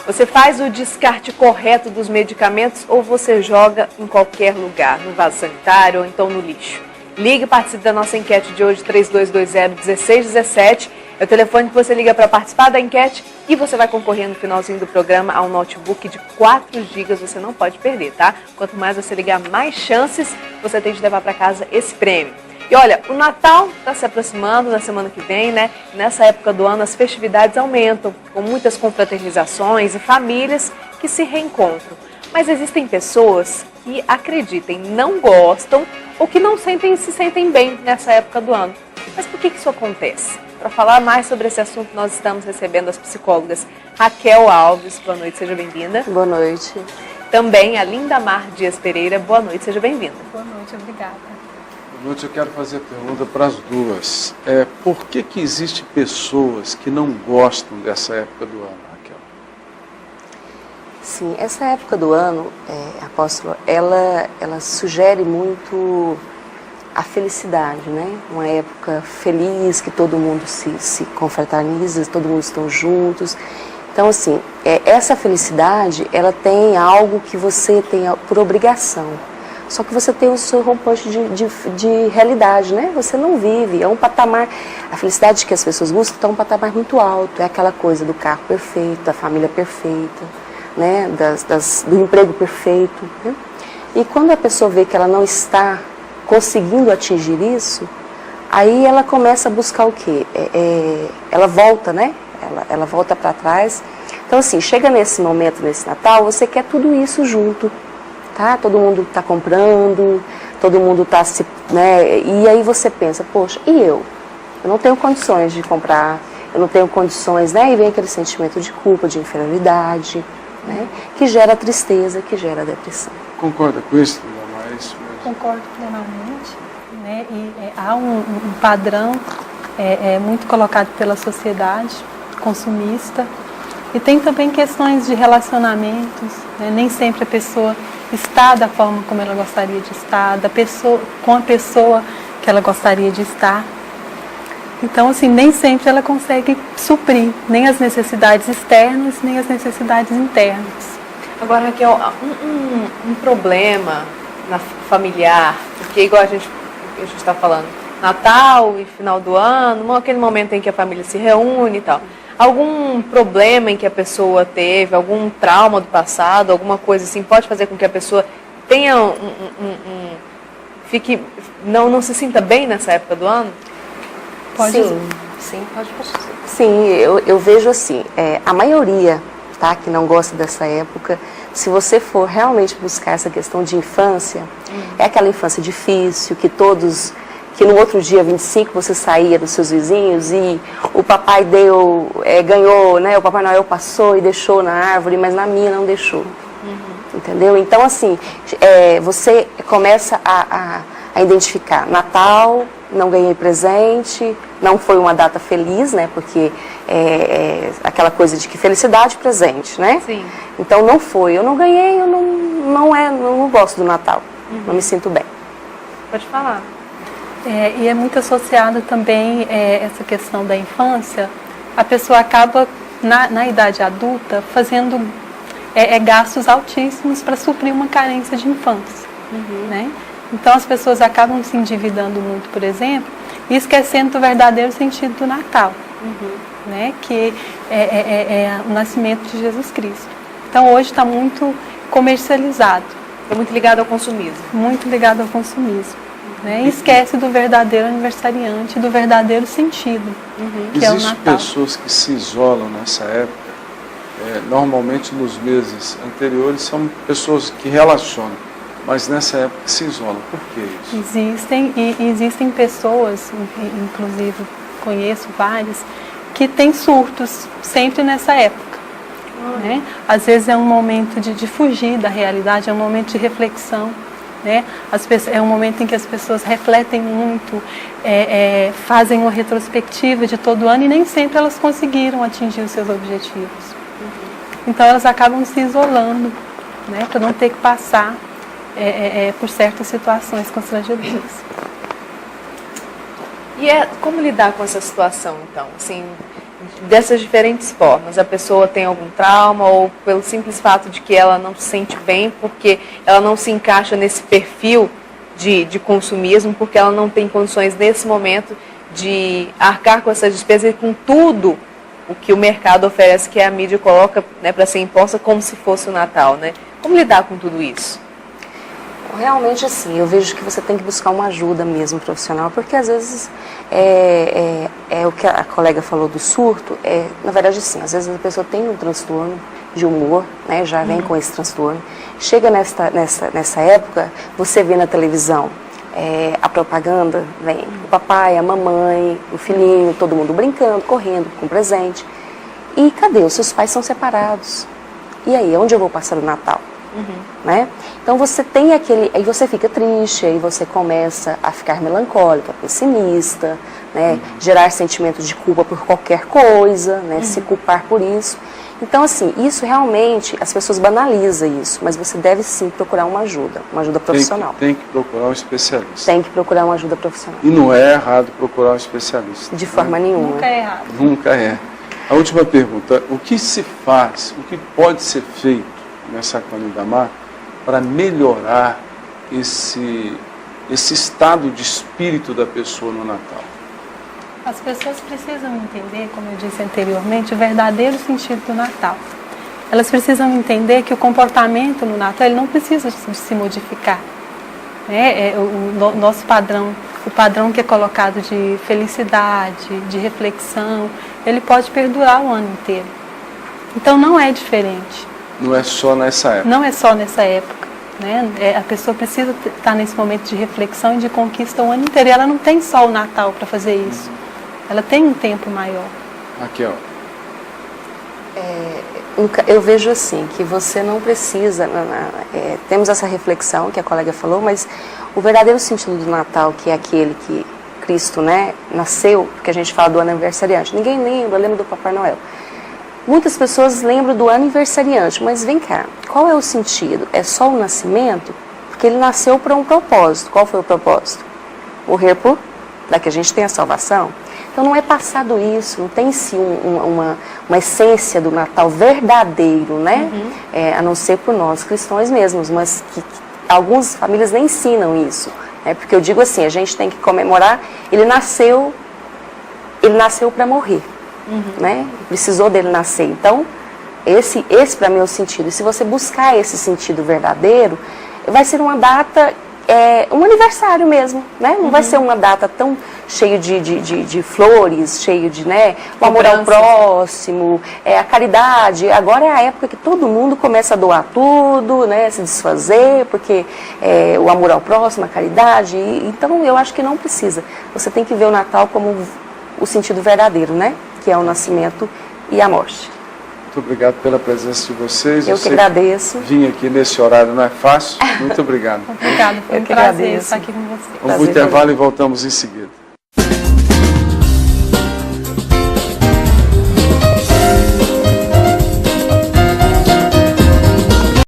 Você faz o descarte correto dos medicamentos ou você joga em qualquer lugar, no vaso sanitário ou então no lixo? Ligue e participe da nossa enquete de hoje, 3220-1617. É o telefone que você liga para participar da enquete e você vai concorrer no finalzinho do programa a um notebook de 4 GB. Você não pode perder, tá? Quanto mais você ligar, mais chances você tem de levar para casa esse prêmio. E olha, o Natal está se aproximando na semana que vem, né? Nessa época do ano as festividades aumentam, com muitas confraternizações e famílias que se reencontram. Mas existem pessoas que acreditem, não gostam ou que não se sentem bem nessa época do ano. Mas por que isso acontece? Para falar mais sobre esse assunto, nós estamos recebendo as psicólogas Raquel Alves. Boa noite, seja bem-vinda. Boa noite. Também a Lindamar Dias Pereira. Boa noite, seja bem-vinda. Boa noite, obrigada. Boa noite, eu quero fazer a pergunta para as duas. Por que existem pessoas que não gostam dessa época do ano, Raquel? Sim, essa época do ano, apóstolo, ela sugere muito a felicidade, né? Uma época feliz, que todo mundo se confraterniza, todo mundo estão juntos. Então, assim, essa felicidade, ela tem algo que você tem por obrigação. Só que você tem o seu rompante de realidade, né? Você não vive, é um patamar, a felicidade que as pessoas buscam está um patamar muito alto, é aquela coisa do carro perfeito, da família perfeita, né? Do emprego perfeito, né? E quando a pessoa vê que ela não está conseguindo atingir isso, aí ela começa a buscar o quê? Ela volta, né? Ela volta para trás. Então, assim, chega nesse momento, nesse Natal, você quer tudo isso junto, tá? Todo mundo está comprando, todo mundo está né? E aí você pensa, poxa, e eu? Eu não tenho condições de comprar, eu não tenho condições, né? E vem aquele sentimento de culpa, de inferioridade, né? Que gera tristeza, que gera depressão. Concorda com isso, Lindamar? É isso mesmo? Concordo plenamente, né? E há um padrão muito colocado pela sociedade consumista e tem também questões de relacionamentos, né? Nem sempre a pessoa está da forma como ela gostaria de estar, com a pessoa que ela gostaria de estar. Então, assim, nem sempre ela consegue suprir nem as necessidades externas, nem as necessidades internas. Agora, Raquel, um problema familiar, porque igual a gente está falando, Natal e final do ano, aquele momento em que a família se reúne e tal. Algum problema em que a pessoa teve, algum trauma do passado, alguma coisa assim, pode fazer com que a pessoa tenha não se sinta bem nessa época do ano? Pode sim, pode. Sim, eu vejo assim, a maioria, tá, que não gosta dessa época, se você for realmente buscar essa questão de infância, é aquela infância difícil, que no outro dia, 25, você saía dos seus vizinhos e o papai ganhou, né? O Papai Noel passou e deixou na árvore, mas na minha não deixou. Entendeu? Então, assim, você começa a identificar Natal, não ganhei presente, não foi uma data feliz, né? Porque aquela coisa de que felicidade presente, né? Sim. Então não foi, eu não ganhei, eu não gosto do Natal, não me sinto bem. Pode falar. E é muito associado também essa questão da infância, a pessoa acaba na idade adulta fazendo gastos altíssimos para suprir uma carência de infância, né? Então as pessoas acabam se endividando muito, por exemplo, e esquecendo do verdadeiro sentido do Natal, né? Que é o nascimento de Jesus Cristo. Então hoje está muito comercializado. É muito ligado ao consumismo. Muito ligado ao consumismo. Né? E esquece do verdadeiro aniversariante, do verdadeiro sentido, que é o Natal. Existem pessoas que se isolam nessa época, normalmente nos meses anteriores são pessoas que relacionam, mas nessa época se isolam. Por que isso? Existem pessoas, inclusive conheço várias, que têm surtos sempre nessa época. Né? Às vezes é um momento de fugir da realidade, é um momento de reflexão. Né? É um momento em que as pessoas refletem muito, fazem uma retrospectiva de todo o ano e nem sempre elas conseguiram atingir os seus objetivos. Então elas acabam se isolando, né? Para não ter que passar por certas situações constrangedoras. E como lidar com essa situação, então? Assim, dessas diferentes formas. A pessoa tem algum trauma ou pelo simples fato de que ela não se sente bem porque ela não se encaixa nesse perfil de consumismo, porque ela não tem condições nesse momento de arcar com essas despesas e com tudo o que o mercado oferece, que a mídia coloca, né, para ser imposta como se fosse o Natal, né? Como lidar com tudo isso? Realmente, assim, eu vejo que você tem que buscar uma ajuda mesmo profissional, porque às vezes é o que a colega falou do surto, na verdade, sim, às vezes a pessoa tem um transtorno de humor, né, já vem com esse transtorno. Chega nessa época, você vê na televisão a propaganda, vem o papai, a mamãe, o filhinho, todo mundo brincando, correndo, com presente. E cadê? Os seus pais são separados. E aí, onde eu vou passar o Natal? Né? Então você tem aí você fica triste, aí você começa a ficar melancólica, pessimista, né? Gerar sentimentos de culpa por qualquer coisa, né? Se culpar por isso. Então, assim, isso realmente, as pessoas banalizam isso, mas você deve sim procurar uma ajuda profissional. Tem que procurar um especialista. Tem que procurar uma ajuda profissional. E não é errado procurar um especialista. De forma nenhuma. Nunca é errado. Nunca é. A última pergunta, o que se faz, o que pode ser feito nessa Saquarema para melhorar esse estado de espírito da pessoa no Natal? As pessoas precisam entender, como eu disse anteriormente, o verdadeiro sentido do Natal. Elas precisam entender que o comportamento no Natal ele não precisa se modificar. Né? O nosso padrão, o padrão que é colocado de felicidade, de reflexão, ele pode perdurar o ano inteiro. Então não é diferente. Não é só nessa época. Não é só nessa época. Né? A pessoa precisa estar nesse momento de reflexão e de conquista o ano inteiro. E ela não tem só o Natal para fazer isso. Ela tem um tempo maior. Raquel. Eu vejo assim, que você não precisa, temos essa reflexão que a colega falou, mas o verdadeiro sentido do Natal, que é aquele que Cristo, né, nasceu, porque a gente fala do aniversariante. Ninguém lembra do Papai Noel. Muitas pessoas lembram do aniversariante, mas vem cá, qual é o sentido? É só o nascimento? Porque ele nasceu para um propósito. Qual foi o propósito? Morrer para que a gente tenha a salvação. Então não é passado isso, não tem sim uma essência do Natal verdadeiro, né? A não ser por nós cristãos mesmos, mas que algumas famílias nem ensinam isso. Porque eu digo assim, a gente tem que comemorar, ele nasceu para morrer. Né? Precisou dele nascer. Então, esse para mim é o sentido. E se você buscar esse sentido verdadeiro, vai ser uma data, um aniversário mesmo, né? Não vai ser uma data tão cheia de flores, cheio de, né, o amor ao próximo, a caridade. Agora é a época que todo mundo começa a doar tudo, né, se desfazer, porque o amor ao próximo, a caridade. Então, eu acho que não precisa. Você tem que ver o Natal como o sentido verdadeiro, né? Que é o nascimento e a morte. Muito obrigado pela presença de vocês. Eu que agradeço. Vim aqui nesse horário, não é fácil. Muito obrigado. Obrigada, foi um prazer estar aqui com você. Vamos para o intervalo e voltamos em seguida.